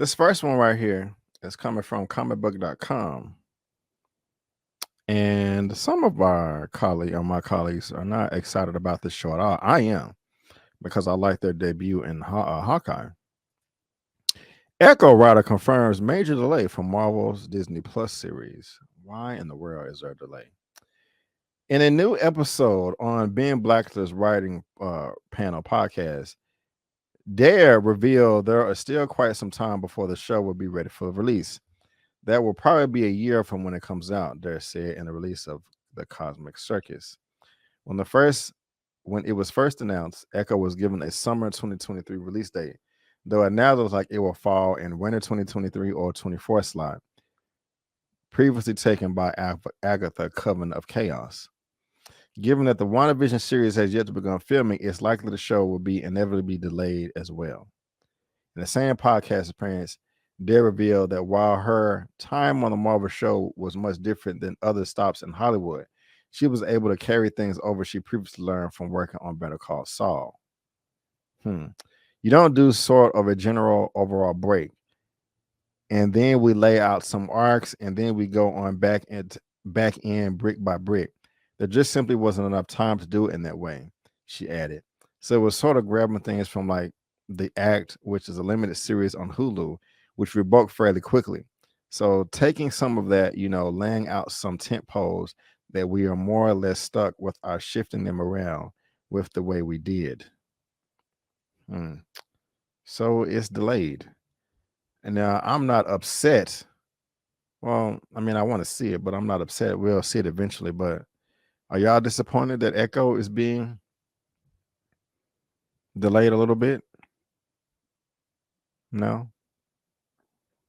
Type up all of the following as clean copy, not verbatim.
This first one right here is coming from comicbook.com. And some of my colleagues are not excited about this show at all. I am, because I like their debut in Hawkeye. Echo Rider confirms major delay for Marvel's Disney Plus series. Why in the world is there a delay? In a new episode on Ben Blackler's writing panel podcast, Dare revealed there are still quite some time before the show will be ready for release. That will probably be a year from when it comes out, Dare said in the release of the Cosmic Circus. When it was first announced, Echo was given a summer 2023 release date, though it now looks like it will fall in winter 2023 or 24 slot, previously taken by Agatha Coven of Chaos. Given that the WandaVision series has yet to begin filming, it's likely the show will be inevitably delayed as well. In the same podcast appearance, Dare revealed that while her time on the Marvel show was much different than other stops in Hollywood, she was able to carry things over she previously learned from working on Better Call Saul. You don't do sort of a general overall break, and then we lay out some arcs, and then we go on back in brick by brick. There just simply wasn't enough time to do it in that way, she added. So it was sort of grabbing things from like The Act, which is a limited series on Hulu, which we broke fairly quickly. So taking some of that, laying out some tent poles that we are more or less stuck with our shifting them around with the way we did. So it's delayed. And now I'm not upset. Well, I mean, I want to see it, but I'm not upset. We'll see it eventually. But are y'all disappointed that Echo is being delayed a little bit? No?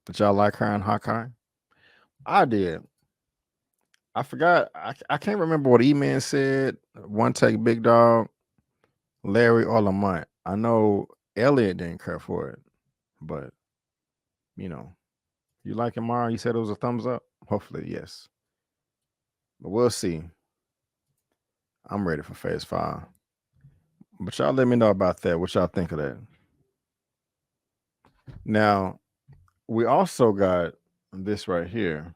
But y'all like her in Hawkeye? I did. I forgot. I can't remember what Eman said. OneTakeBigDog, Larry, or Lamont. I know Elliot didn't care for it, but you like it, Mara? You said it was a thumbs up. Hopefully, yes. But we'll see. I'm ready for Phase 5. But y'all let me know about that. What y'all think of that? Now, we also got this right here,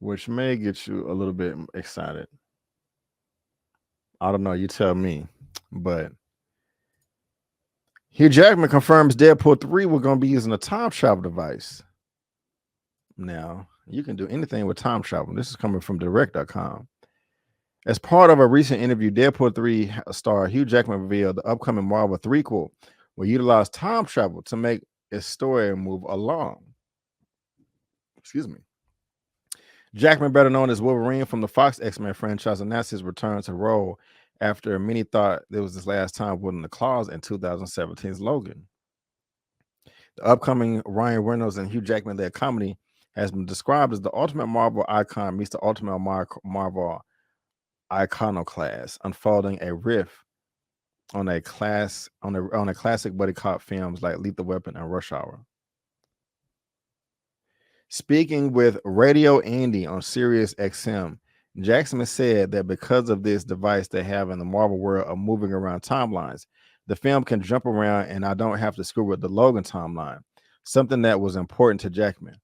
which may get you a little bit excited. I don't know. You tell me. But Hugh Jackman confirms Deadpool 3 we're going to be using a time travel device. Now, you can do anything with time travel. This is coming from direct.com. As part of a recent interview, Deadpool 3 star Hugh Jackman revealed the upcoming Marvel threequel will utilize time travel to make its story move along. Excuse me. Jackman, better known as Wolverine from the Fox X-Men franchise, announced his return to role after many thought it was his last time wielding the claws in 2017's Logan. The upcoming Ryan Reynolds and Hugh Jackman-led comedy has been described as the ultimate Marvel icon meets the ultimate Marvel iconoclast, unfolding a riff on a classic buddy cop films like Lethal Weapon and Rush Hour. Speaking with Radio Andy on Sirius XM, Jackson said that because of this device they have in the Marvel world of moving around timelines, the film can jump around and I don't have to screw with the Logan timeline, something that was important to Jackman.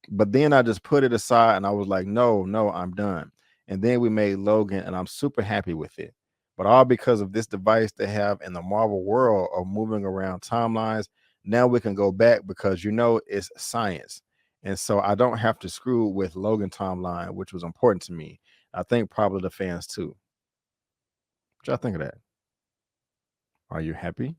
But then I just put it aside and I was like, no, I'm done. And then we made Logan and I'm super happy with it. But all because of this device they have in the Marvel world of moving around timelines, now we can go back because it's science. And so I don't have to screw with Logan timeline, which was important to me. I think probably the fans too. What y'all think of that? Are you happy?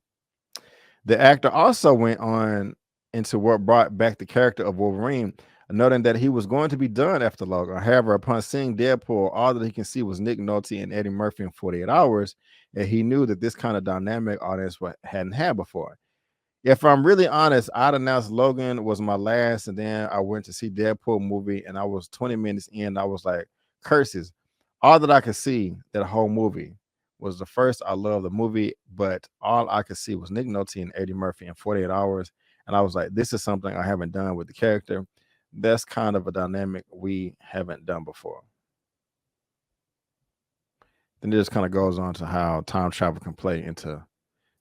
The actor also went on into what brought back the character of Wolverine, noting that he was going to be done after Logan. However, upon seeing Deadpool, all that he can see was Nick Nolte and Eddie Murphy in 48 Hours, and he knew that this kind of dynamic audience hadn't had before. If I'm really honest, I'd announced Logan was my last, and then I went to see Deadpool movie, and I was 20 minutes in. I was like, curses. All that I could see that whole movie was the first. I love the movie, but all I could see was Nick Nolte and Eddie Murphy in 48 Hours. And I was like, this is something I haven't done with the character. That's kind of a dynamic we haven't done before. Then it just kind of goes on to how time travel can play into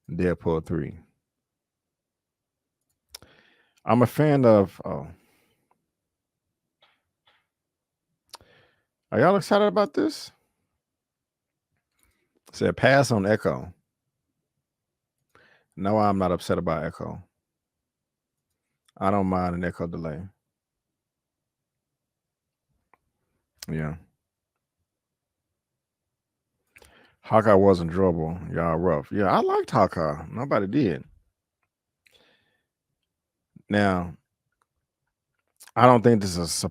Deadpool 3. I'm a fan of. Oh, are y'all excited about this? Said pass on Echo. No, I'm not upset about Echo. I don't mind an Echo delay. Yeah. Hawkeye was enjoyable. Y'all rough. Yeah, I liked Hawkeye. Nobody did. Now, I don't think this is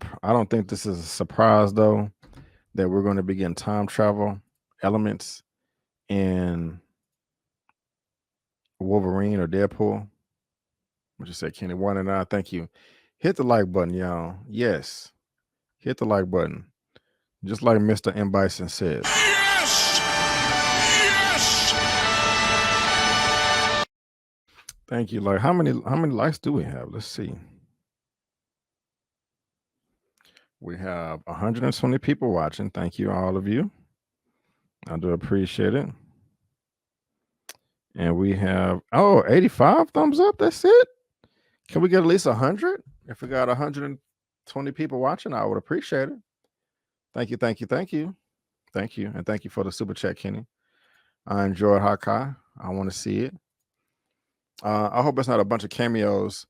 a surprise though that we're going to be getting time travel elements in Wolverine or Deadpool. What you say, Kenny? 1 and 9. Thank you. Hit the like button, y'all. Yes. Hit the like button. Just like Mr. M. Bison says. Yes! Yes! Thank you. Like how many likes do we have? Let's see. We have 120 people watching. Thank you, all of you. I do appreciate it. And we have 85 thumbs up. That's it. Can we get at least 100? If we got 120 people watching, I would appreciate it. Thank you, thank you, thank you. Thank you. And thank you for the super chat, Kenny. I enjoyed Hawkeye. I want to see it. I hope it's not a bunch of cameos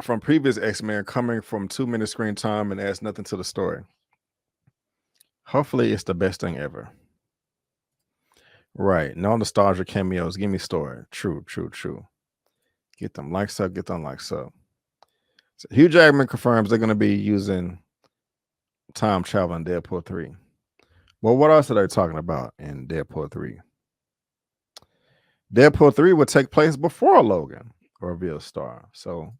from previous X-Men coming from 2 minute screen time and adds nothing to the story. Hopefully it's the best thing ever. Right. No nostalgia cameos. Give me story. True. Get them likes up. So Hugh Jackman confirms they're going to be using time travel in Deadpool 3. Well, what else are they talking about in Deadpool 3? Deadpool 3 would take place before Logan or reveal star. So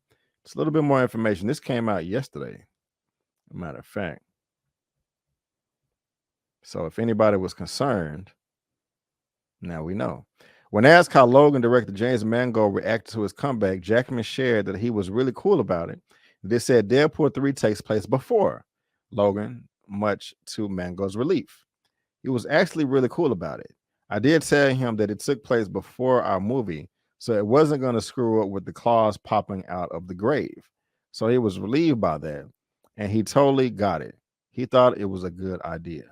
it's a little bit more information. This came out yesterday, matter of fact. So if anybody was concerned, now we know. When asked how Logan director James Mangold reacted to his comeback, Jackman shared that he was really cool about it. They said Deadpool 3 takes place before Logan, much to Mangold's relief. He was actually really cool about it. I did tell him that it took place before our movie, so it wasn't going to screw up with the claws popping out of the grave. So he was relieved by that, and he totally got it. He thought it was a good idea.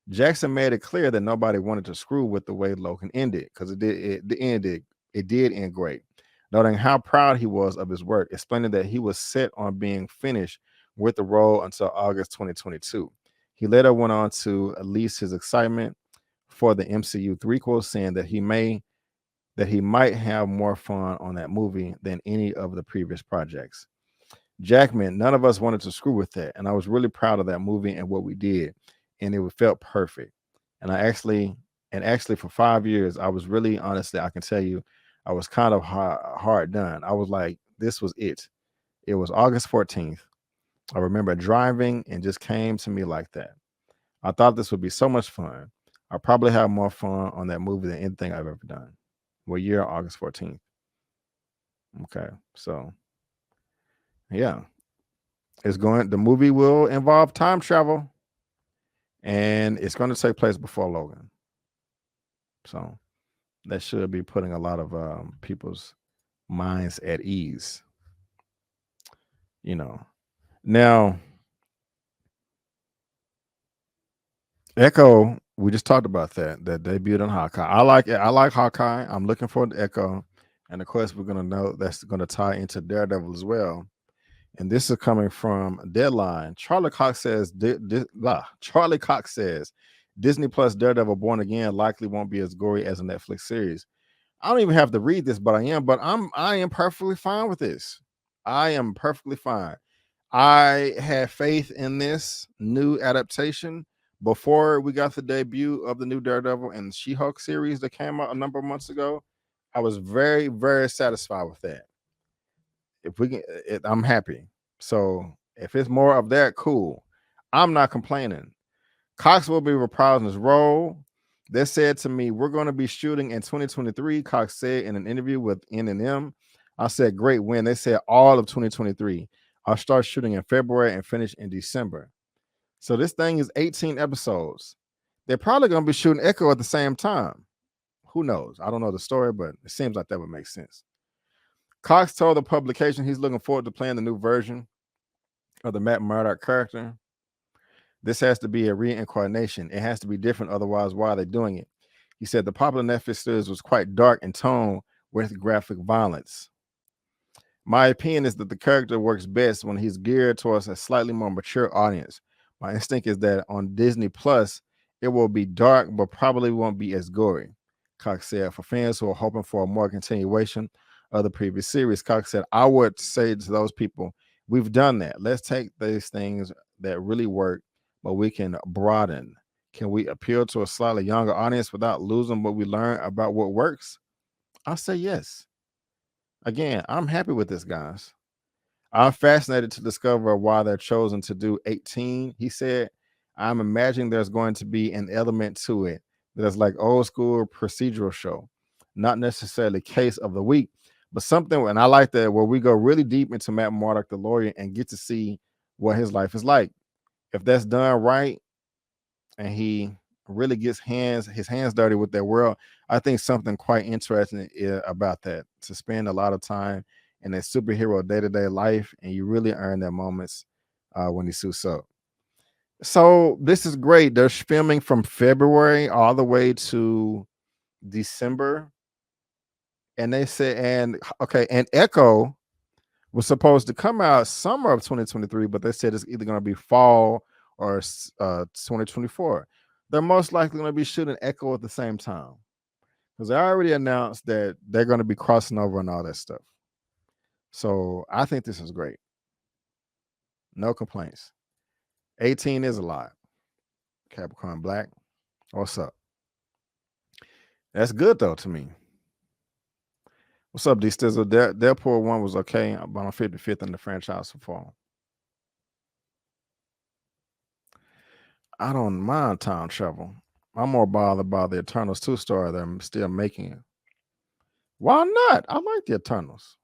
Jackson made it clear that nobody wanted to screw with the way Logan ended, because it did end great, noting how proud he was of his work, explaining that he was set on being finished with the role until August 2022. He later went on to release his excitement for the MCU threequel, saying that he might have more fun on that movie than any of the previous projects. Jackman, none of us wanted to screw with that, and I was really proud of that movie and what we did, and it felt perfect. And actually for 5 years, I was really, honestly, I can tell you, I was kind of hard done. I was like, this was it. It was August 14th. I remember driving and just came to me like that. I thought this would be so much fun. I probably have more fun on that movie than anything I've ever done. What year? August 14th. Okay, so yeah, the movie will involve time travel, and it's going to take place before Logan. So that should be putting a lot of people's minds at ease. Now Echo, we just talked about that debuted on Hawkeye. I like it. I like Hawkeye. I'm looking forward to Echo, and of course we're gonna know that's gonna tie into Daredevil as well. And this is coming from Deadline. Charlie Cox says Disney Plus Daredevil Born Again likely won't be as gory as a Netflix series. I don't even have to read this, but I am perfectly fine with this. I am perfectly fine. I had faith in this new adaptation before we got the debut of the new Daredevil and She-Hulk series that came out a number of months ago. I was very, very satisfied with that. If we can, I'm happy. So if it's more of that, cool. I'm not complaining. Cox will be reprising his role. They said to me, we're going to be shooting in 2023. Cox said in an interview with N&M. I said, great win. They said all of 2023. I'll start shooting in February and finish in December. So this thing is 18 episodes. They're probably going to be shooting Echo at the same time. Who knows? I don't know the story, but it seems like that would make sense. Cox told the publication he's looking forward to playing the new version of the Matt Murdock character. This has to be a reincarnation. It has to be different, otherwise, why are they doing it? He said the popular Netflix series was quite dark in tone with graphic violence. My opinion is that the character works best when he's geared towards a slightly more mature audience. My instinct is that on Disney Plus, it will be dark, but probably won't be as gory. Cox said, for fans who are hoping for a more continuation of the previous series, Cox said, I would say to those people, we've done that. Let's take these things that really work, but we can broaden. Can we appeal to a slightly younger audience without losing what we learn about what works? I'll say yes. Again, I'm happy with this, guys. I'm fascinated to discover why they're chosen to do 18. He said, I'm imagining there's going to be an element to it that's like old school procedural show, not necessarily case of the week, but something. And I like that where we go really deep into Matt Murdock, the lawyer, and get to see what his life is like. If that's done right and he really gets his hands dirty with their world, I think something quite interesting about that, to spend a lot of time in a superhero day-to-day life, and you really earn their moments when he suits up. So this is great. They're filming from February all the way to December, and they said, and Echo was supposed to come out summer of 2023, but they said it's either going to be fall or 2024. They're most likely going to be shooting Echo at the same time, because they already announced that they're going to be crossing over and all that stuff. So I think this is great. No complaints. 18 is a lot. Capricorn Black, what's up? That's good though to me. What's up, D Stizzle? Deadpool 1 was okay, but on 55th in the franchise so far. I don't mind time travel. I'm more bothered by the Eternals 2 story that I'm still making it. Why not? I like the Eternals.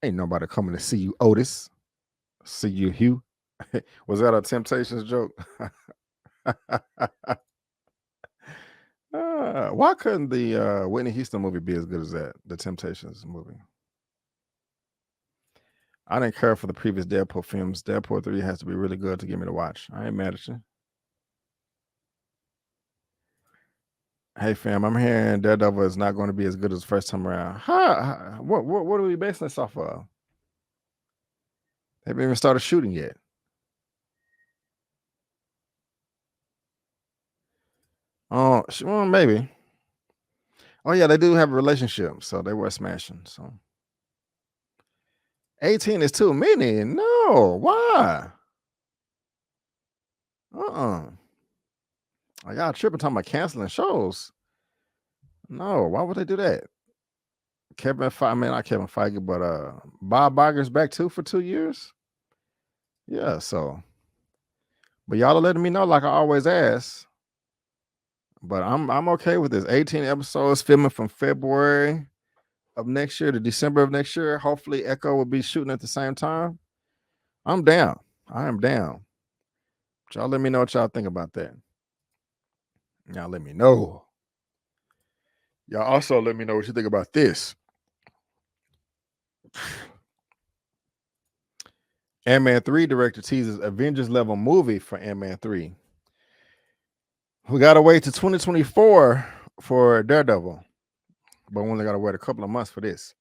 Ain't nobody coming to see you, Otis. See you, Hugh. Was that a Temptations joke? Why couldn't the Whitney Houston movie be as good as that? The Temptations movie. I didn't care for the previous Deadpool films. Deadpool 3 has to be really good to get me to watch. I ain't mad at you. Hey fam, I'm hearing Daredevil is not going to be as good as the first time around. What are we basing this off of? They haven't even started shooting yet. Oh, well, maybe. Oh yeah, they do have a relationship, so they were smashing. So 18 is too many. No, why? Y'all tripping talking about canceling shows. No, why would they do that? Not Kevin Feige, but Bob Iger's back too for 2 years. Yeah, so. But y'all are letting me know like I always ask. But I'm okay with this. 18 episodes filming from February of next year to December of next year. Hopefully Echo will be shooting at the same time. I'm down. I am down. But y'all let me know what y'all think about that. Y'all let me know. Y'all also let me know what you think about this. Ant-Man 3 director teases Avengers level movie for Ant-Man 3. We gotta wait to 2024 for Daredevil, but we only gotta wait a couple of months for this.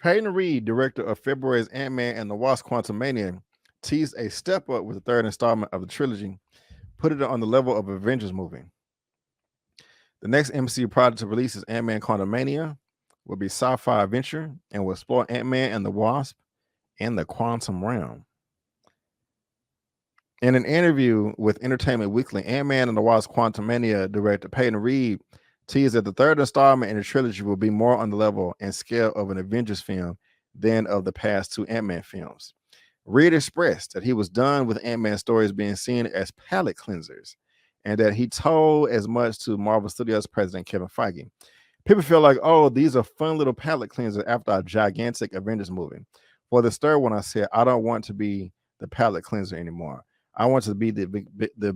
Peyton Reed, director of February's Ant-Man and the Wasp: Quantumania, teased a step up with the third installment of the trilogy, put it on the level of Avengers movie. The next MCU project to release is Ant-Man Quantumania, will be sci-fi adventure and will explore Ant-Man and the Wasp and the quantum realm. In an interview with Entertainment Weekly, Ant-Man and the Wasp: Quantumania director Peyton Reed teased that the third installment in the trilogy will be more on the level and scale of an Avengers film than of the past 2 Ant-Man films. Reed expressed that he was done with Ant-Man stories being seen as palate cleansers, and that he told as much to Marvel Studios president Kevin Feige. People feel like, oh, these are fun little palate cleansers after a gigantic Avengers movie. For this third one, I said, I don't want to be the palate cleanser anymore. I want to be the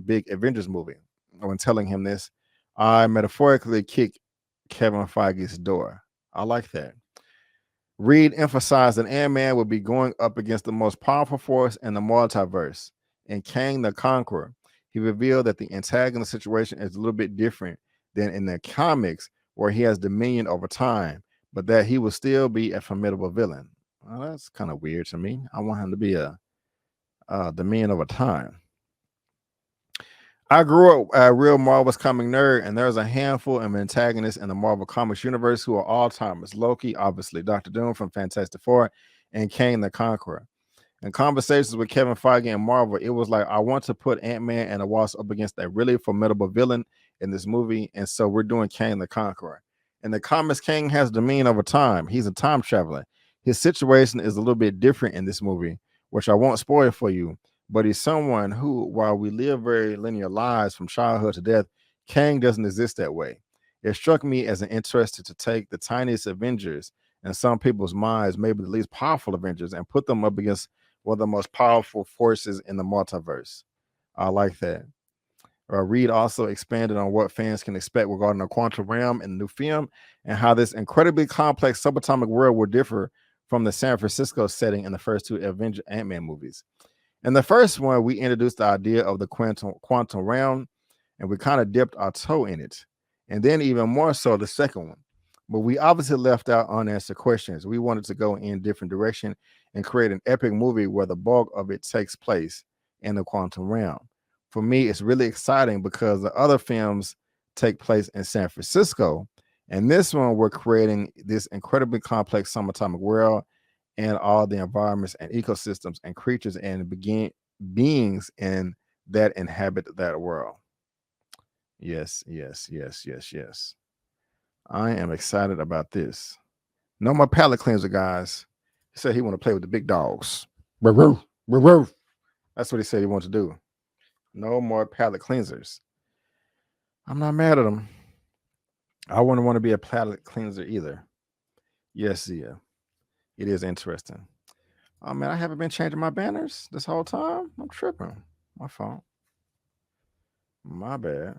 big Avengers movie. When telling him this, I metaphorically kicked Kevin Feige's door. I like that. Reed emphasized that Ant-Man would be going up against the most powerful force in the multiverse. In Kang the Conqueror, he revealed that the antagonist situation is a little bit different than in the comics, where he has dominion over time, but that he will still be a formidable villain. Well, that's kind of weird to me. I want him to be a dominion over time. I grew up a real Marvel's comic nerd, and there's a handful of antagonists in the Marvel Comics universe who are all timers. Loki, obviously, Doctor Doom from Fantastic Four, and Kang the Conqueror. In conversations with Kevin Feige and Marvel, it was like, I want to put Ant-Man and the Wasp up against a really formidable villain in this movie, and so we're doing Kang the Conqueror. In the comics, Kang has dominion over time. He's a time traveler. His situation is a little bit different in this movie, which I won't spoil for you, but he's someone who, while we live very linear lives from childhood to death, Kang doesn't exist that way. It struck me as an interest to take the tiniest Avengers in some people's minds, maybe the least powerful Avengers, and put them up against one of the most powerful forces in the multiverse. I like that. Reed also expanded on what fans can expect regarding the quantum realm in the new film and how this incredibly complex subatomic world will differ from the San Francisco setting in the first two Avenger Ant-Man movies. In the first one, we introduced the idea of the quantum realm, and we kind of dipped our toe in it. And then even more so the second one. But we obviously left out unanswered questions. We wanted to go in a different direction and create an epic movie where the bulk of it takes place in the quantum realm. For me, it's really exciting because the other films take place in San Francisco. And this one, we're creating this incredibly complex subatomic world and all the environments and ecosystems and creatures and beings in that inhabit that world. Yes, yes, yes, yes, yes. I am excited about this. No more palate cleanser, guys. He said he want to play with the big dogs. That's what he said he wants to do. No more palate cleansers. I'm not mad at him. I wouldn't want to be a palate cleanser either. Yes, yeah. It is interesting. Oh man, I haven't been changing my banners this whole time. I'm tripping. My fault. My bad.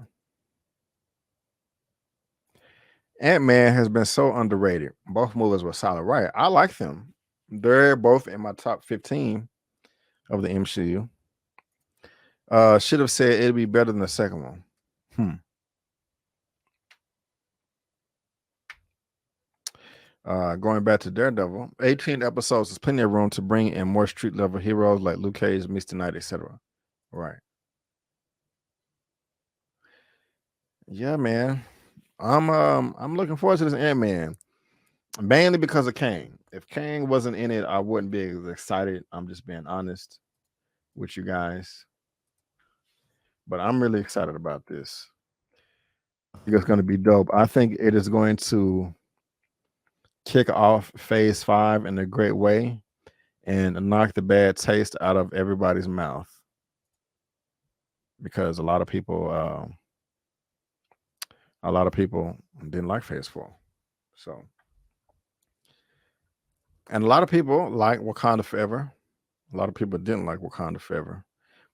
Ant-Man has been so underrated. Both movies were solid, right? I like them. They're both in my top 15 of the MCU. Should have said it'd be better than the second one. Going back to Daredevil, 18 episodes is plenty of room to bring in more street level heroes like Luke Cage, Misty Knight, etc. Right. Yeah, man. I'm looking forward to this Ant-Man. Mainly because of Kang. If Kang wasn't in it, I wouldn't be as excited. I'm just being honest with you guys. But I'm really excited about this. I think it's going to be dope. I think it is going to kick off phase 5 in a great way and knock the bad taste out of everybody's mouth. Because a lot of people didn't like phase 4. So, and a lot of people like Wakanda Forever. A lot of people didn't like Wakanda Forever.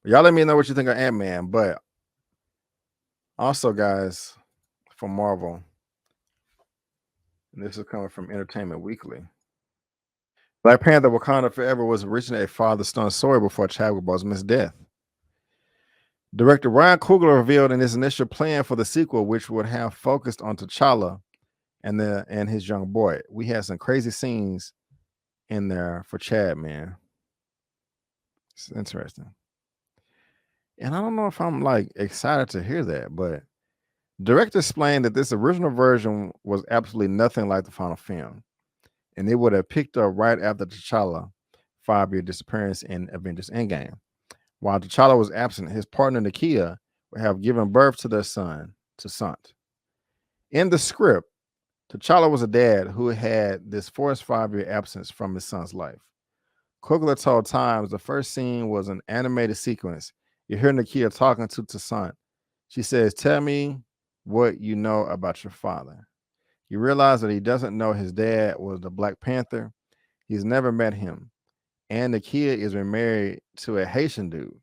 But y'all let me know what you think of Ant-Man. But also, guys, from Marvel, and this is coming from Entertainment Weekly. Black Panther Wakanda Forever was originally a father-son story before Chadwick Boseman's death. Director Ryan Coogler revealed in his initial plan for the sequel, which would have focused on T'Challa and his young boy. We had some crazy scenes in there for Chad, man. It's interesting. And I don't know if I'm like excited to hear that, but director explained that this original version was absolutely nothing like the final film, and it would have picked up right after T'Challa 5-year disappearance in Avengers Endgame. While T'Challa was absent, his partner Nagier would have given birth to their son, Sant. In the script, T'Challa was a dad who had this forced 5-year absence from his son's life. Coogler told Times the first scene was an animated sequence. You hear Nagier talking to Sant. She says, "Tell me what you know about your father." You realize that he doesn't know his dad was the Black Panther. He's never met him. And the kid is married to a Haitian dude.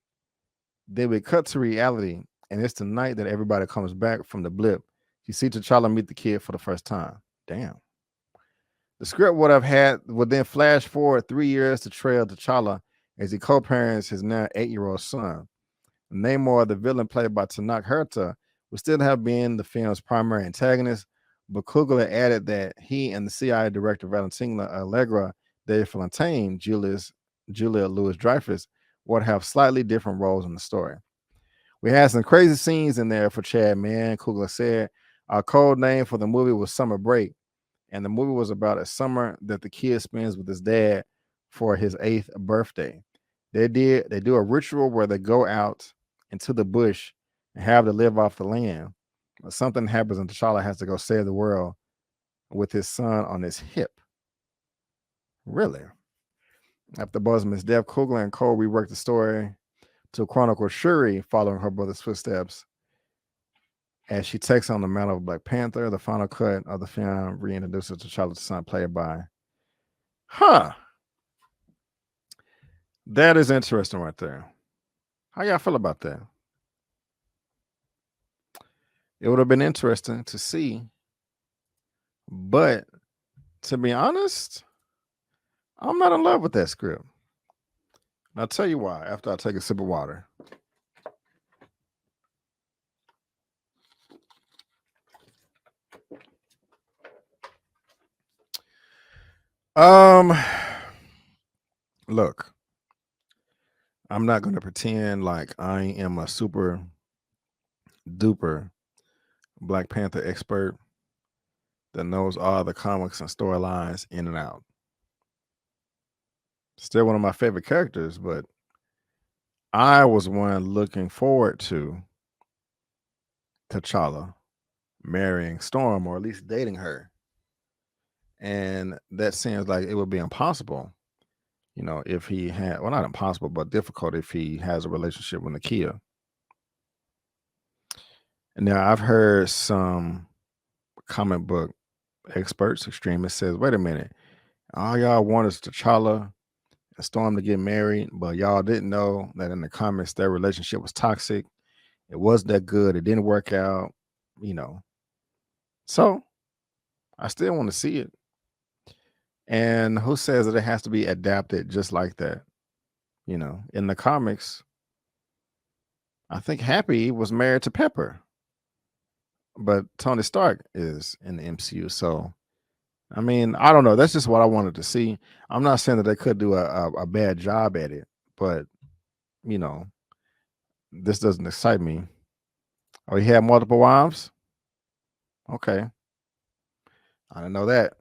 Then we cut to reality, and it's the night that everybody comes back from the blip. You see T'Challa meet the kid for the first time. Damn. The script would then flash forward 3 years to trail T'Challa as he co-parents his now 8-year-old son. Namor, the villain played by Tanak Herta, would still have been the film's primary antagonist, but Coogler added that he and the CIA director Valentina Allegra de Fontaine, Julia Louis-Dreyfus, would have slightly different roles in the story. We had some crazy scenes in there for Chad, man, Coogler said. Our code name for the movie was Summer Break, and the movie was about a summer that the kid spends with his dad for his 8th birthday. They do a ritual where they go out into the bush and have to live off the land. But something happens and T'Challa has to go save the world with his son on his hip. Really? After Bosman's death, Coogler and Cole reworked the story to chronicle Shuri following her brother's footsteps as she takes on the mantle of Black Panther. The final cut of the film reintroduces T'Challa's son, played by. That is interesting right there. How y'all feel about that? It would have been interesting to see, but to be honest, I'm not in love with that script. And I'll tell you why after I take a sip of water. Look, I'm not going to pretend like I am a super duper Black Panther expert that knows all the comics and storylines in and out. Still one of my favorite characters, but I was one looking forward to T'Challa marrying Storm, or at least dating her. And that seems like it would be impossible, if he had, well, not impossible, but difficult if he has a relationship with Nakia. And now I've heard some comic book experts, extremists, says, wait a minute, all y'all want is T'Challa and Storm to get married, but y'all didn't know that in the comics their relationship was toxic. It wasn't that good. It didn't work out, So I still want to see it. And who says that it has to be adapted just like that? In the comics, I think Happy was married to Pepper, but Tony Stark is in the MCU. So, I mean, I don't know. That's just what I wanted to see. I'm not saying that they could do a bad job at it, but, this doesn't excite me. Oh, he had multiple wives? Okay. I didn't know that.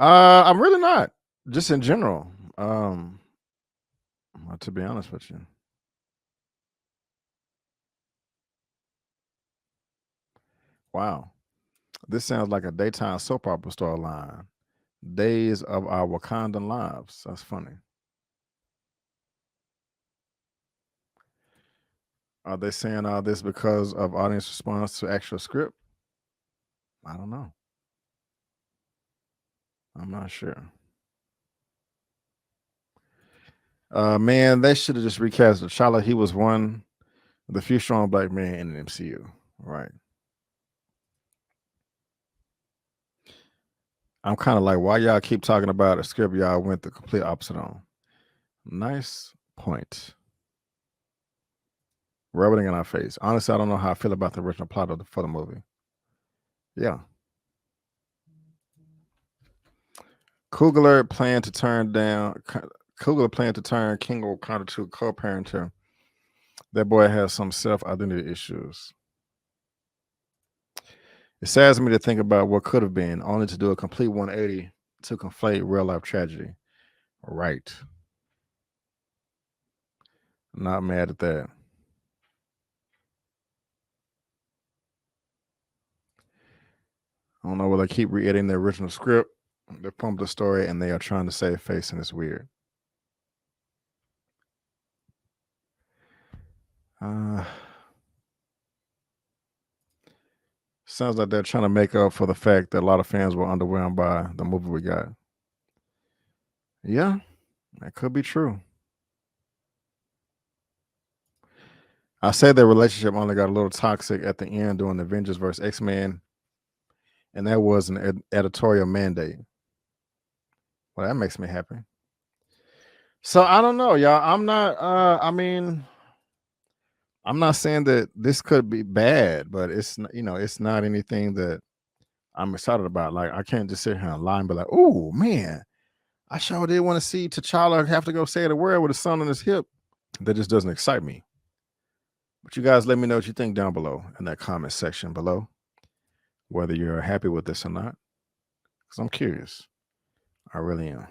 I'm really not. Just in general. To be honest with you. Wow. This sounds like a daytime soap opera storyline. Days of Our Wakandan Lives. That's funny. Are they saying all this because of audience response to actual script? I don't know. I'm not sure. Man, they should have just recast T'Challa. He was one of the few strong Black men in the MCU. Right. I'm kind of like, why y'all keep talking about a script y'all went the complete opposite on? Nice point. Rubbing it in our face. Honestly, I don't know how I feel about the original plot for the movie. Yeah. Coogler planned to turn King Wakanda to co-parenter. That boy has some self-identity issues. It saddens me to think about what could have been, only to do a complete 180 to conflate real-life tragedy. Right. Not mad at that. I don't know whether they keep re-editing the original script. They pumped the story and they are trying to save face, and it's weird. Sounds like they're trying to make up for the fact that a lot of fans were underwhelmed by the movie we got. Yeah, that could be true. I said their relationship only got a little toxic at the end during the Avengers vs. X-Men, and that was an editorial mandate. Well, that makes me happy. So I don't know, y'all. I'm not. I'm not saying that this could be bad, but it's it's not anything that I'm excited about. Like I can't just sit here and lie and be like, "Oh man, I sure did want to see T'Challa have to go say the word with a son on his hip." That just doesn't excite me. But you guys, let me know what you think down below in that comment section below, whether you're happy with this or not, because I'm curious. I really am.